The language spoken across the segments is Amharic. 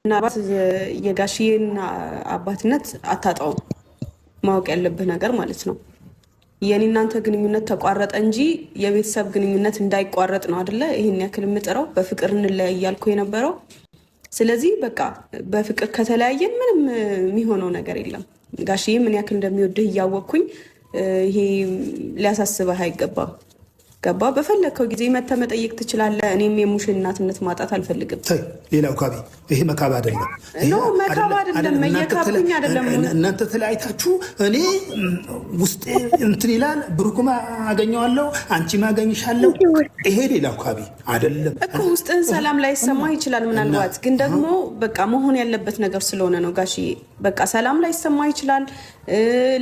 ምናልባት የጋሽዬን አባትነት አታጣውም። ማወቅ ያለብህ ነገር ማለት ነው የኔ እናንተ ግንኙነት ተቋረጠ እንጂ የቤተሰብ ግንኙነት እንዳይቋረጥ ነው አይደለ? ይሄን ያክል የምጥረው በፍቅር እንለያይ እያልኩ የነበረው። ስለዚህ በቃ በፍቅር ከተለያየን ምንም የሚሆነው ነገር የለም። ጋሽዬ ምን ያክል እንደሚወድህ እያወቅኩኝ ይሄ ሊያሳስበህ አይገባም። ገባ? በፈለግከው ጊዜ መተህ መጠየቅ ትችላለህ። እኔም የሙሽን እናትነት ማጣት አልፈልግም። ሌላው ካቢ ይሄ መካብ አይደለም፣ መካብ አይደለም፣ እየካብኝ አይደለም። እናንተ ተለያይታችሁ እኔ ውስጤ እንትን ይላል፣ ብሩክም አገኘዋለሁ፣ አንቺም አገኝሻለሁ። ይሄ ሌላው ካቢ አይደለም እኮ። ውስጥን ሰላም ላይ ሰማ ይችላል ምናልባት፣ ግን ደግሞ በቃ መሆን ያለበት ነገር ስለሆነ ነው ጋሽዬ። በቃ ሰላም ላይ ሰማ ይችላል፣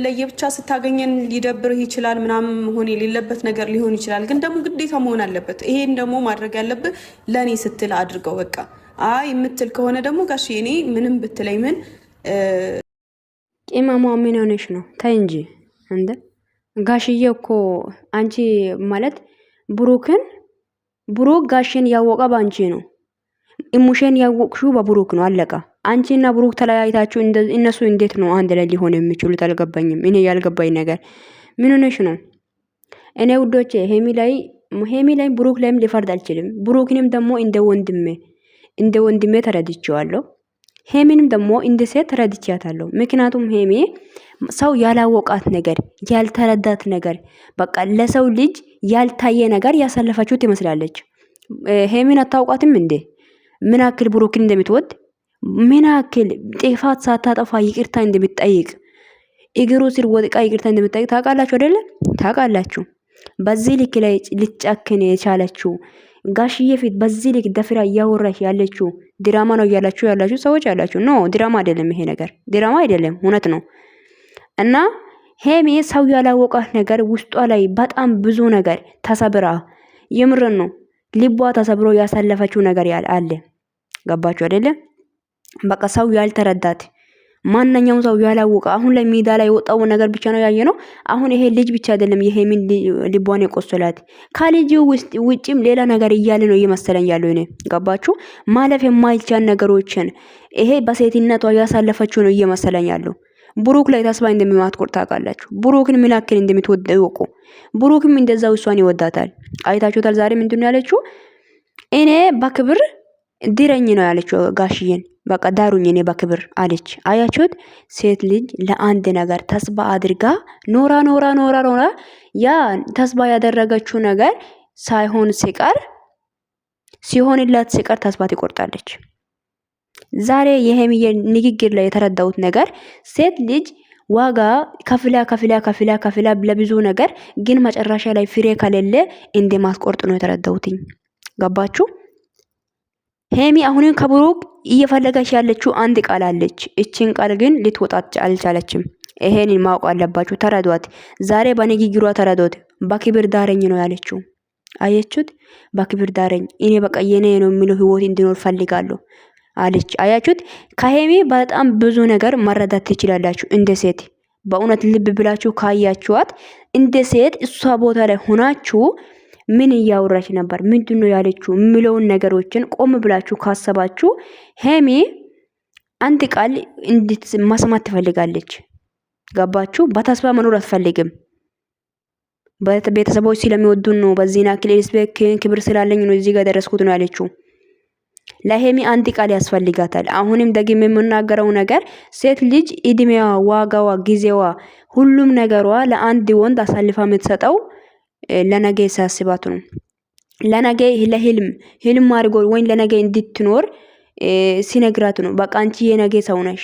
ለየብቻ ስታገኘን ሊደብርህ ይችላል፣ ምናምን መሆን የሌለበት ነገር ሊሆን ይችላል። ግን ደግሞ ግዴታ መሆን አለበት። ይሄን ደግሞ ማድረግ ያለብህ ለእኔ ስትል አድርገው። በቃ አይ የምትል ከሆነ ደግሞ ጋሽ እኔ ምንም ብትለኝ ምን ቂማሟ ምን ሆነሽ ነው? ታይ እንጂ እንደ ጋሽዬ እኮ አንቺ ማለት ብሩክ ጋሽን ያወቀ ባንቺ ነው። እሙሽን ያወቅሽው በብሩክ ነው። አለቃ። አንቺና ብሩክ ተለያይታችሁ እነሱ እንዴት ነው አንድ ላይ ሊሆን የሚችሉት? አልገባኝም። እኔ ያልገባኝ ነገር ምን ሆነሽ ነው? እኔ ውዶቼ ሄሚ ላይ ብሩክ ላይም ሊፈርድ አልችልም። ብሩክንም ደግሞ እንደ ወንድሜ ተረድቼዋለሁ። ሄሚንም ደግሞ እንደ ሴት ተረድቻታለሁ። ምክንያቱም ሄሚ ሰው ያላወቃት ነገር ያልተረዳት ነገር በቃ ለሰው ልጅ ያልታየ ነገር ያሳለፈችው ትመስላለች። ሄሚን አታውቃትም እንዴ? ምን አክል ብሩክን እንደምትወድ ምን አክል ጥፋት ሳታጠፋ ይቅርታ እንደምትጠይቅ እግሩ ስር ወድቃ ይቅርታ እንደምትጠይቅ ታውቃላችሁ አይደለ? ታውቃላችሁ። በዚህ ልክ ላይ ልትጨክን የቻለችው ጋሽዬ ፊት በዚህ ልክ ደፍራ እያወራች ያለችው ድራማ ነው ያላችሁ ሰዎች ያላችሁ። ኖ ድራማ አይደለም፣ ይሄ ነገር ድራማ አይደለም፣ እውነት ነው። እና ሄሚ ሰው ያላወቃት ነገር ውስጧ ላይ በጣም ብዙ ነገር ተሰብራ፣ የምርን ነው ልቧ ተሰብሮ ያሳለፈችው ነገር አለ። ገባችሁ አይደለ? በቃ ሰው ያልተረዳት ማንኛውም ሰው ያላወቀ አሁን ላይ ሜዳ ላይ የወጣው ነገር ብቻ ነው ያየነው። አሁን ይሄ ልጅ ብቻ አይደለም የሄሚን ልቧን የቆሰላት ከልጅ ውጭም ሌላ ነገር እያለ ነው እየመሰለኝ ያለው። እኔ ገባችሁ? ማለፍ የማይቻል ነገሮችን ይሄ በሴትነቷ ያሳለፈችው ነው እየመሰለኝ ያለው። ብሩክ ላይ ተስፋ እንደሚማትቆርጥ ታውቃላችሁ። ብሩክን ምን ያክል እንደምትወደው ብሩክም እንደዛው እሷን ይወዳታል። አይታችሁታል። ዛሬ ምንድነው ያለችው? እኔ በክብር ድረኝ ነው ያለችው ጋሽዬን። በቃ ዳሩኝ እኔ በክብር አለች። አያችሁት? ሴት ልጅ ለአንድ ነገር ተስፋ አድርጋ ኖራ ያ ተስፋ ያደረገችው ነገር ሲሆንላት ሲቀር ተስፋ ትቆርጣለች። ዛሬ የሄሚዬ ንግግር ላይ የተረዳሁት ነገር ሴት ልጅ ዋጋ ከፍላ ለብዙ ነገር ግን መጨረሻ ላይ ፍሬ ከሌለ እንደማትቆርጥ ነው የተረዳሁትኝ። ገባችሁ? ሄሚ አሁንም ከብሩክ እየፈለገች ያለችው አንድ ቃል አለች። እቺን ቃል ግን ልትወጣት አልቻለችም። ይሄንን ማወቅ አለባችሁ። ተረዷት። ዛሬ በንግግሯ ተረዷት። በክብር ዳረኝ ነው ያለችው። አያችሁት? በክብር ዳረኝ፣ እኔ በቃ የኔ ነው የሚለው ህይወት እንዲኖር ፈልጋለሁ አለች። አያችሁት? ከሄሚ በጣም ብዙ ነገር መረዳት ትችላላችሁ። እንደ ሴት በእውነት ልብ ብላችሁ ካያችኋት እንደ ሴት እሷ ቦታ ላይ ሆናችሁ ምን እያወራች ነበር? ምንድነው ያለችው? የሚለውን ነገሮችን ቆም ብላችሁ ካሰባችሁ ሄሚ አንድ ቃል መስማት ትፈልጋለች። ገባችሁ? በተስፋ መኖር አትፈልግም። ቤተሰቦች ስለሚወዱን ነው፣ በዚህና ክሊስቤክ ክብር ስላለኝ ነው እዚህ ጋር ደረስኩት ነው ያለችው። ለሄሚ አንድ ቃል ያስፈልጋታል። አሁንም ደግሜ የምናገረው ነገር ሴት ልጅ እድሜዋ፣ ዋጋዋ፣ ጊዜዋ፣ ሁሉም ነገሯ ለአንድ ወንድ አሳልፋ የምትሰጠው ለነገ ሳስባት ነው። ለነገ ህልም አድርጎ ወይ ለነገ እንድትኖር ሲነግራት ነው። በቃ አንቺ የነገ ሰው ነሽ፣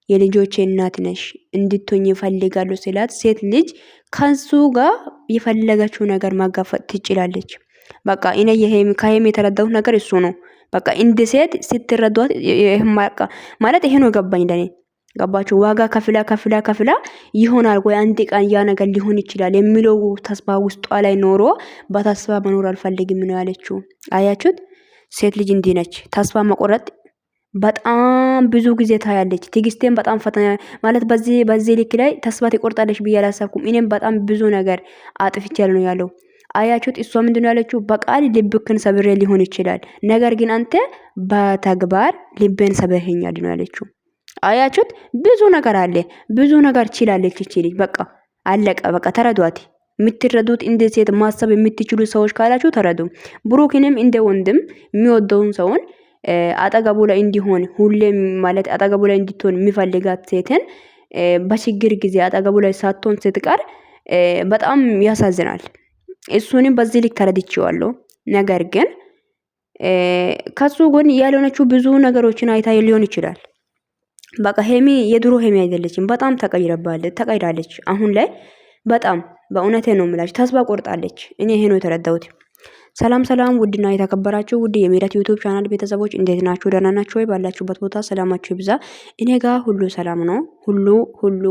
የልጆቼ እናት ነሽ እንድትሆኝ ይፈልጋሉ ስላት ሴት ልጅ ከሱ ጋር የፈለገችው ነገር ማጋፈጥ ትችላለች። በቃ እኔ ከሄሚ የተረዳሁት ነገር እሱ ነው። በቃ እንደ ሴት ስትረዷት ማለት ይሄ ነው ገባኝ ለኔ። ገባችሁ? ዋጋ ከፍላ ይሆናል ወይ አንድ ቀን ያ ነገር ሊሆን ይችላል የሚለው ተስፋ ውስጧ ላይ ኖሮ በተስፋ መኖር አልፈልግም ነው ያለችው። አያችሁት? ሴት ልጅ እንዲህ ነች። ተስፋ መቆረጥ በጣም ብዙ ጊዜ ታያለች። ትዕግስቴን በጣም ፈተና ማለት በዚህ ልክ ላይ ተስፋ ትቆርጣለች ብዬ አላሰብኩም። እኔም በጣም ብዙ ነገር አጥፍቻለሁ ነው ያለው። አያችሁት? እሷ ምንድነው ያለችው? በቃል ልብክን ሰብሬ ሊሆን ይችላል፣ ነገር ግን አንተ በተግባር ልቤን ሰብረኸኛል ነው ያለችው። አያችሁት? ብዙ ነገር አለ፣ ብዙ ነገር ችላለች እቺ ልጅ። በቃ አለቀ። በቃ ተረዷት። የምትረዱት እንደ ሴት ማሰብ የምትችሉ ሰዎች ካላችሁ ተረዱ። ብሩክንም እንደ ወንድም የሚወደውን ሰውን አጠገቡ ላይ እንዲሆን ሁሌም ማለት አጠገቡ ላይ እንድትሆን የሚፈልጋት ሴትን በችግር ጊዜ አጠገቡ ላይ ሳትሆን ስትቀር በጣም ያሳዝናል። እሱንም በዚህ ልክ ተረድቼዋለሁ። ነገር ግን ከሱ ጎን ያልሆነችው ብዙ ነገሮችን አይታ ሊሆን ይችላል። በቃ ሄሚ የድሮ ሄሚ አይደለችም። በጣም ተቀይራለች። አሁን ላይ በጣም በእውነቴ ነው የምላችሁ ተስፋ ቆርጣለች። እኔ ይሄ ነው የተረዳሁት። ሰላም ሰላም፣ ውድና የተከበራችሁ ውድ የሜላት ዩቲዩብ ቻናል ቤተሰቦች እንዴት ናችሁ? ደህና ናችሁ ወይ? ባላችሁበት ቦታ ሰላማችሁ ይብዛ። እኔ ጋር ሁሉ ሰላም ነው። ሁሉ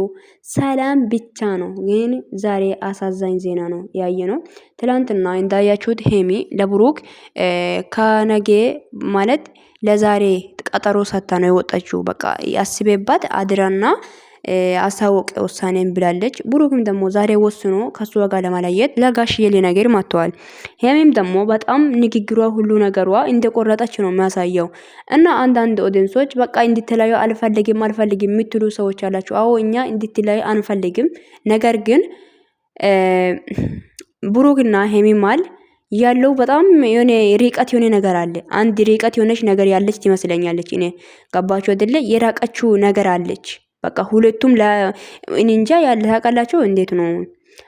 ሰላም ብቻ ነው። ግን ዛሬ አሳዛኝ ዜና ነው ያየ ነው። ትላንትና እንዳያችሁት ሄሚ ለብሩክ ከነገ ማለት ለዛሬ ቀጠሮ ሰታ ነው የወጣችው። በቃ ያስቤባት አድራና አሳወቀ ውሳኔን ብላለች። ብሩክም ደግሞ ዛሬ ወስኖ ከሱ ጋር ለማላየት ለጋሽዬ ሊነገር መጥተዋል። ሄሚም ደግሞ በጣም ንግግሯ ሁሉ ነገሯ እንደቆረጠች ነው የሚያሳየው። እና አንዳንድ ኦዲየንሶች በቃ እንድትለያዩ አልፈልግም የምትሉ ሰዎች አላችሁ። አዎ እኛ እንድትለያዩ አንፈልግም፣ ነገር ግን ብሩክና ሄሚ ማል ያለው በጣም የሆነ ርቀት የሆነ ነገር አለ። አንድ ርቀት የሆነች ነገር ያለች ትመስለኛለች። እኔ ገባችሁ አይደለ? የራቀችው ነገር አለች። በቃ ሁለቱም እንጃ ያለ ታውቃላችሁ እንዴት ነው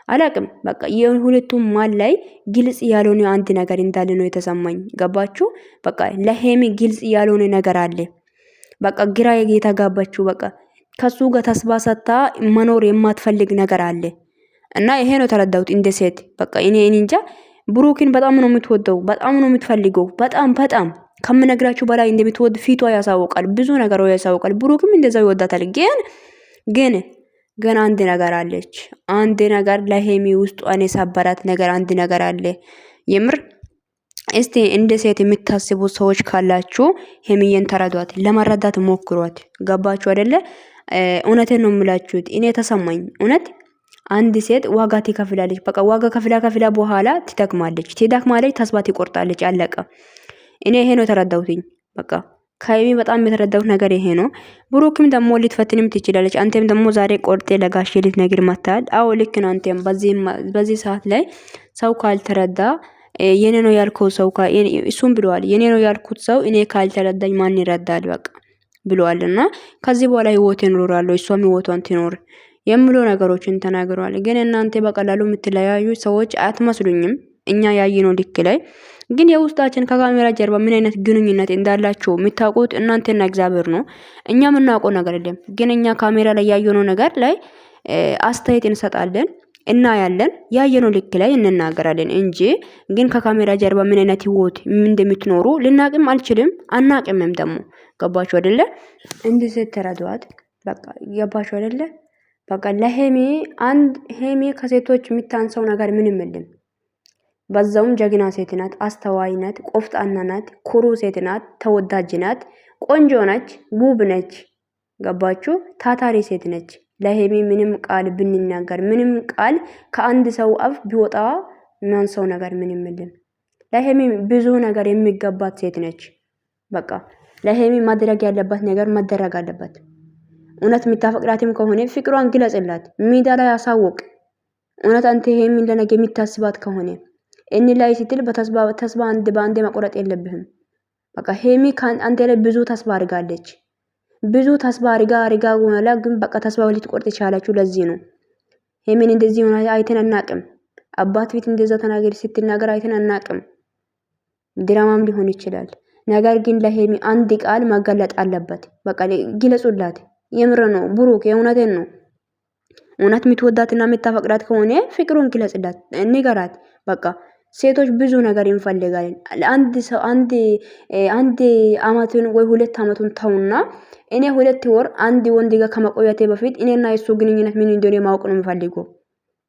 አላቅም። በቃ የሁለቱም ማል ላይ ግልጽ ያልሆነ አንድ ነገር እንዳለ ነው የተሰማኝ። ገባችሁ? በቃ ለሄሚ ግልጽ ያልሆነ ነገር አለ። በቃ ግራ የተጋባችሁ በቃ ከሱ ጋር ተስፋ ሰታ መኖር የማትፈልግ ነገር አለ። እና ይሄ ነው ተረዳሁት እንደ ሴት። በቃ እኔ እንጃ ብሩክን በጣም ነው የምትወደው፣ በጣም ነው የምትፈልገው። በጣም ከምነግራችሁ በላይ እንደምትወድ ፊቷ ያሳውቃል፣ ብዙ ነገሩ ያሳውቃል። ብሩክም እንደዛው ይወዳታል። ግን አንድ ነገር አለች። አንድ ነገር ለሄሚ ውስጧን የሰበራት ነገር አንድ ነገር አለ። የምር እስቲ እንደ ሴት የምታስቡ ሰዎች ካላችሁ ሄሚዬን ተረዷት፣ ለመረዳት ሞክሯት። ገባችሁ አይደለ? እውነቴን ነው የምላችሁት። እኔ ተሰማኝ እውነት አንድ ሴት ዋጋ ትከፍላለች። በቃ ዋጋ ከፍላ በኋላ ትደክማለች፣ ተስፋ ትቆርጣለች። አለቀ። እኔ ይሄ ነው የተረዳሁትኝ። በቃ ከሄሚ በጣም የተረዳሁት ነገር ይሄ ነው። ብሩክም ደግሞ ልትፈትንም ትችላለች። አንተም ደግሞ ዛሬ ቆርጤ ለጋሽ ልትነግር መታል። አዎ ልክ ነው። አንተም በዚህ ሰዓት ላይ ሰው ካልተረዳ የኔ ነው ያልከው ሰው እሱም ብለዋል። የኔ ነው ያልኩት ሰው እኔ ካልተረዳኝ ማን ይረዳል? በቃ ብለዋልና ከዚህ በኋላ ህይወቴን እኖራለሁ እሷም ህይወቷን ትኖር የሚሉ ነገሮችን ተናግረዋል። ግን እናንተ በቀላሉ የምትለያዩ ሰዎች አትመስሉኝም። እኛ ያየነው ልክ ላይ ግን የውስጣችን ከካሜራ ጀርባ ምን አይነት ግንኙነት እንዳላችሁ የምታውቁት እናንተና እግዚአብሔር ነው። እኛ የምናውቀው ነገር የለም። ግን እኛ ካሜራ ላይ ያየነው ነገር ላይ አስተያየት እንሰጣለን፣ እናያለን፣ ያየነው ልክ ላይ እንናገራለን እንጂ ግን ከካሜራ ጀርባ ምን አይነት ህይወት እንደምትኖሩ ልናቅም አልችልም፣ አናቅምም ደግሞ። ገባችሁ አይደለ? እንዲህ ስትረዷት በቃ ገባችሁ አይደለ? በቃ ለሄሚ ሄሚ ከሴቶች የምታንሰው ነገር ምንም የለም። በዛውም ጀግና ሴት ናት፣ አስተዋይ ናት፣ ቆፍጣና ናት፣ ኩሩ ሴት ናት፣ ተወዳጅ ናት፣ ቆንጆ ነች፣ ውብ ነች። ገባችሁ? ታታሪ ሴት ነች። ለሄሚ ምንም ቃል ብንናገር ምንም ቃል ከአንድ ሰው አፍ ቢወጣ የሚያንሰው ነገር ምንም የለም። ለሄሚ ብዙ ነገር የሚገባት ሴት ነች። በቃ ለሄሚ ማድረግ ያለባት ነገር መደረግ አለበት። እውነት የምታፈቅራትም ከሆነ ፍቅሯን ግለጽላት፣ ሚዲያ ላይ ያሳውቅ። እውነት አንተ ሄሚ ለነገ የሚታስባት ከሆነ እኒ ላይ ስትል በተስባ አንድ በአንድ መቆረጥ የለብህም። በቃ ሄሚ አንተ ላይ ብዙ ተስባ አድርጋለች። ብዙ ተስባ አድርጋ ሆነላ። ግን በቃ ተስባ ልትቆርጥ የቻለችው ለዚህ ነው። ሄሚን እንደዚህ ሆነ አይተን አናቅም። አባት ቤት እንደዛ ተናገር ስትናገር አይተን አናቅም። ድራማም ሊሆን ይችላል። ነገር ግን ለሄሚ አንድ ቃል መገለጥ አለበት። በቃ ግለጹላት። የምር ነው ብሩክ፣ የእውነቴን ነው። እውነት የምትወዳትና የምታፈቅራት ከሆነ ፍቅሩን ግለጽላት፣ ንገራት። በቃ ሴቶች ብዙ ነገር እንፈልጋለን። አንድ አመቱን ወይ 2 አመቱን ተውና እኔ 2 ወር አንድ ወንድ ጋር ከመቆየቴ በፊት እኔና የሱ ግንኙነት ምን እንደሆነ ማወቅ ነው የምፈልገው።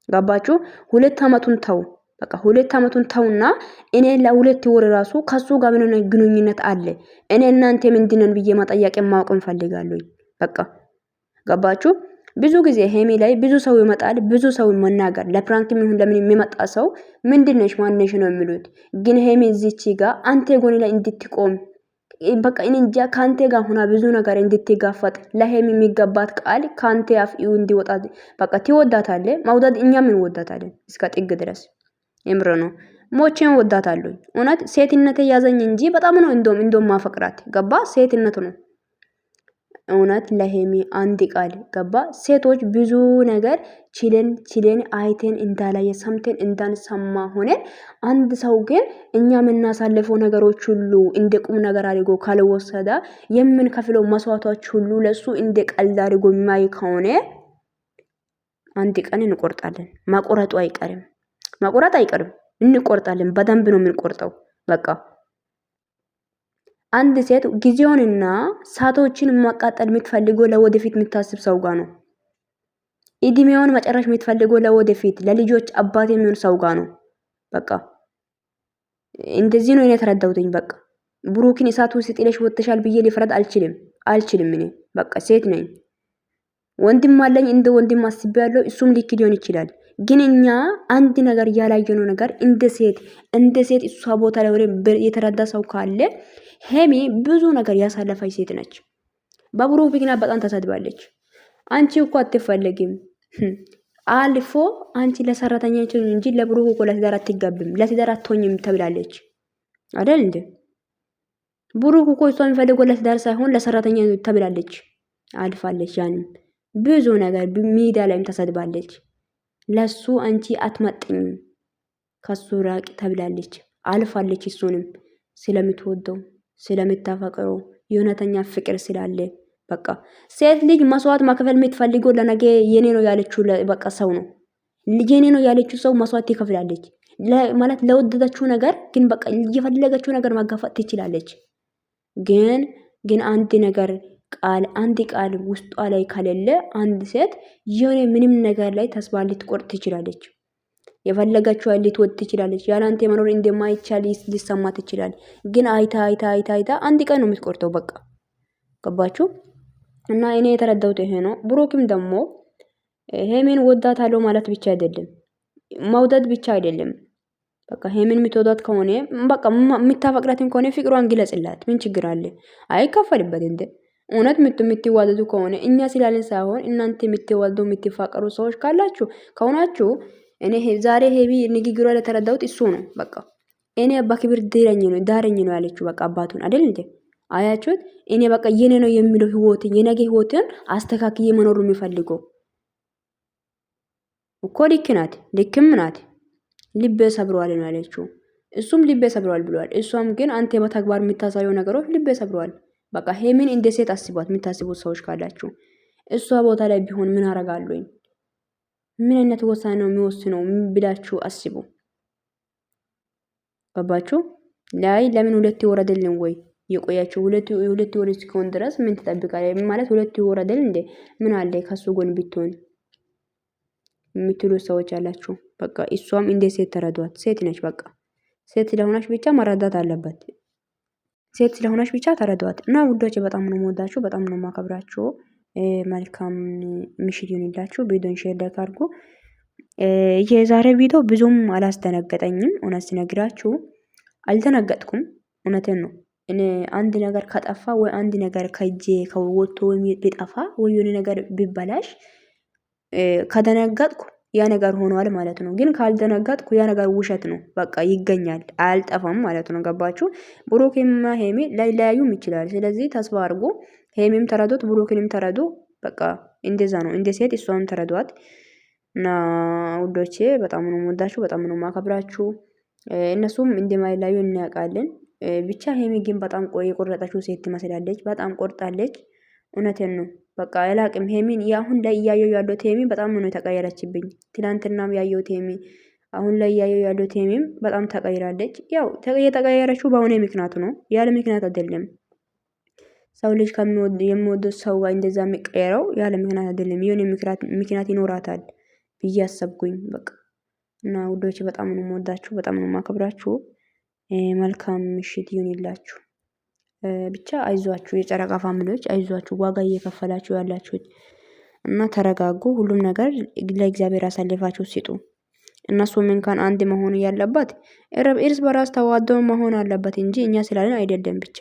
ገባችሁ? 2 አመቱን ተው። በቃ 2 አመቱን ተውና እኔ ለ2 ወር ራሱ ከሱ ጋር ምን ግንኙነት አለ እኔ እናንተ ምንድነን ብዬ ማጠያቄ ማወቅ እንፈልጋለሁ። በቃ ገባችሁ? ብዙ ጊዜ ሄሚ ላይ ብዙ ሰው ይመጣል፣ ብዙ ሰው መናገር ለፕራንክም ይሁን ለምን የሚመጣ ሰው ምንድነሽ ማንነሽ ነው የሚሉት። ግን ሄሚ እዚች ጋር አንተ ጎኔ ላይ እንድትቆም በቃ እኔ እንጃ ካንተ ጋር ሆና ብዙ ነገር እንድትጋፈጥ ለሄሚ የሚገባት ቃል ካንተ አፍ እንዲወጣ በቃ ትወዳታለህ። መውደድ እኛም እንወዳታለን እስከ ጥግ ድረስ የምር ነው። ሞቼን ወዳታለሁ። እውነት ሴትነት ያዘኝ እንጂ በጣም ነው እንደውም ማፈቅራት ገባ። ሴትነት ነው እውነት ለሄሚ አንድ ቃል ገባ። ሴቶች ብዙ ነገር ችለን አይተን እንዳላየ ሰምተን እንዳንሰማ ሆነን አንድ ሰው ግን እኛ የምናሳልፈው ነገሮች ሁሉ እንደ ቁም ነገር አድርጎ ካልወሰደ የምንከፍለው መስዋዕቶች ሁሉ ለሱ እንደ ቀልድ አድርጎ የማይ ከሆነ አንድ ቀን እንቆርጣለን። ማቆረጡ አይቀርም፣ ማቆረጥ አይቀርም፣ እንቆርጣለን። በደንብ ነው የምንቆርጠው በቃ አንድ ሴት ጊዜውንና ሰዓቶችን ማቃጠል የምትፈልገው ለወደፊት የምታስብ ሰው ጋር ነው። እድሜውን መጨረሽ የምትፈልገው ለወደፊት ለልጆች አባት የሚሆን ሰው ጋር ነው። በቃ እንደዚህ ነው እኔ የተረዳሁትኝ። በቃ ብሩክን እሳት ውስጥ ጥለሽ ወጥተሻል ብዬ ሊፈረድ አልችልም። እኔ በቃ ሴት ነኝ፣ ወንድም አለኝ፣ እንደ ወንድም አስቤያለሁ። እሱም ልክ ሊሆን ይችላል። ግን እኛ አንድ ነገር ያላየነው ነገር እንደ ሴት እሷ ቦታ ላይ ወሬ የተረዳ ሰው ካለ ሄሚ ብዙ ነገር ያሳለፈች ሴት ነች። በብሩክ ምክንያት በጣም ተሰድባለች። አንቺ እኮ አትፈልጊም አልፎ አንቺ ለሰራተኛ እንጂ ለብሩክ እኮ ለትዳር አትጋብም፣ ለትዳር አትሆኝም ተብላለች አይደል እንዴ? ብሩክ እኮ እሷ የሚፈልገው ለትዳር ሳይሆን ለሰራተኛ ተብላለች። አልፋለች። ያንም ብዙ ነገር ሚዲያ ላይም ተሰድባለች። ለሱ አንቺ አትመጥኝም ከሱ ራቂ ተብላለች። አልፋለች። እሱንም ስለምትወደው ስለምታፈቅረው የእውነተኛ ፍቅር ስላለ በቃ ሴት ልጅ መስዋዕት ማከፈል የምትፈልገው ለነገ የኔ ነው ያለችው በቃ ሰው ነው የኔ ነው ያለችው ሰው መስዋዕት ትከፍላለች ማለት ለወደደችው ነገር ግን በቃ የፈለገችው ነገር ማጋፋት ትችላለች። ግን አንድ ቃል ውስጧ ላይ ከሌለ አንድ ሴት የሆነ ምንም ነገር ላይ ተስፋ ልትቆርጥ ትችላለች። የፈለገችው ልትወድ ትችላለች። ያላንተ መኖር እንደማይቻል ሊሰማት ይችላል። ግን አይታ አንድ ቀን ነው የምትቆርጠው። በቃ ገባችሁ? እና እኔ የተረዳሁት ይሄ ነው። ብሩክም ደግሞ ሄሜን ወዳታለሁ ማለት ብቻ አይደለም፣ መውደድ ብቻ አይደለም። በቃ ሄሜን የምትወዳት ከሆነ በቃ የምታፈቅራትም ከሆነ ፍቅሯን ግለጽላት። ምን ችግር አለ? አይከፈልበት እንዴ? እውነት የምትዋደዱ ከሆነ እኛ ስላለን ሳይሆን እናንተ የምትዋደዱ የምትፋቀሩ ሰዎች ከሆናችሁ እኔ ዛሬ ሄቢ ንግግሯ ለተረዳሁት እሱ ነው። በቃ እኔ በክብር ዳረኝ ነው ያለችው። በቃ አባቱን አይደል እንዴ? አያችሁት? እኔ በቃ የኔ ነው የሚለው ህይወትን የነገ ህይወትን አስተካክዬ መኖር የሚፈልገው እኮ ልክም ናት። ልቤ ሰብሯል ነው ያለችው። እሱም ልቤ ሰብሯል ብሏል። እሷም ግን አንተ በተግባር የምታሳየው ነገሮች ልቤ ሰብሯል። በቃ ሄሚን እንደ ሴት አስቧት። የምታስቡት ሰዎች ካላችሁ እሷ ቦታ ላይ ቢሆን ምን አረጋለሁኝ? ምን አይነት ውሳኔ ነው የሚወስነው ብላችሁ አስቡ። ገባችሁ? ለምን ሁለት ይወረደልን ወይ የቆያችሁ ሁለት ወር እስኪሆን ድረስ ምን ትጠብቃለህ? ማለት ሁለት ይወረደል እንዴ? ምን አለ ከሱ ጎን ብትሆን የምትሉ ሰዎች አላችሁ። በቃ እሷም እንደ ሴት ተረዷት። ሴት ነች። በቃ ሴት ስለሆነች ብቻ መረዳት አለበት። ሴት ስለሆነች ብቻ ተረዷት። እና ውዶች በጣም ነው የምወዳችሁ፣ በጣም ነው የማከብራችሁ። መልካም ምሽት ይሁንላችሁ። ቪዲዮን ሼር አድርጉ። የዛሬ ቪዲዮ ብዙም አላስደነገጠኝም። እውነት ሲነግራችሁ አልተነገጥኩም። እውነቴን ነው። እኔ አንድ ነገር ከጠፋ ወይ አንድ ነገር ከእጄ ከወጥቶ ወይ ቢጠፋ ወይ የሆነ ነገር ቢበላሽ ከደነገጥኩ ያ ነገር ሆኗል ማለት ነው። ግን ካልደነገጥኩ ያ ነገር ውሸት ነው። በቃ ይገኛል፣ አልጠፋም ማለት ነው። ገባችሁ? ብሩክና ሄሚ ላይለያዩም ይችላል። ስለዚህ ተስፋ አድርጎ ሄሚም ተረዶት፣ ብሩክንም ተረዶ። በቃ እንደዛ ነው። እንደ ሴት እሷም ተረዷት። እና ውዶቼ በጣም ነው የምወዳችሁ፣ በጣም ነው የማከብራችሁ። እነሱም እንደማይለያዩ እናያውቃለን። ብቻ ሄሚ ግን በጣም የቆረጠችው ሴት ትመስላለች። በጣም ቆርጣለች። እውነቴን ነው። በቃ አላቅም። ሄሚን አሁን ላይ እያየው ያለው ሄሚ በጣም ነው የተቀየረችብኝ። ትናንትናም ያየው ሄሚ አሁን ላይ እያየው ያለው ሄሚም በጣም ተቀይራለች። ያው የተቀየረችው በሆነ ምክንያቱ ነው፣ ያለ ምክንያት አይደለም። ሰው ልጅ የሚወደው ሰው ጋር እንደዛ የሚቀየረው ያለ ምክንያት አይደለም። የሆነ ምክንያት ይኖራታል ብዬ አሰብኩኝ። በቃ እና ውዶች በጣም ነው የምወዳችሁ፣ በጣም ነው የማከብራችሁ። መልካም ምሽት ይሁንላችሁ። ብቻ አይዟችሁ፣ የጨረቃ ፋሚሊዎች አይዟችሁ፣ ዋጋ እየከፈላችሁ ያላችሁት እና ተረጋጉ። ሁሉም ነገር ለእግዚአብሔር አሳልፋችሁ ስጡ። እነሱም እንኳን አንድ መሆን ያለበት እርስ በራስ ተዋደው መሆን አለበት እንጂ እኛ ስላለን አይደለም ብቻ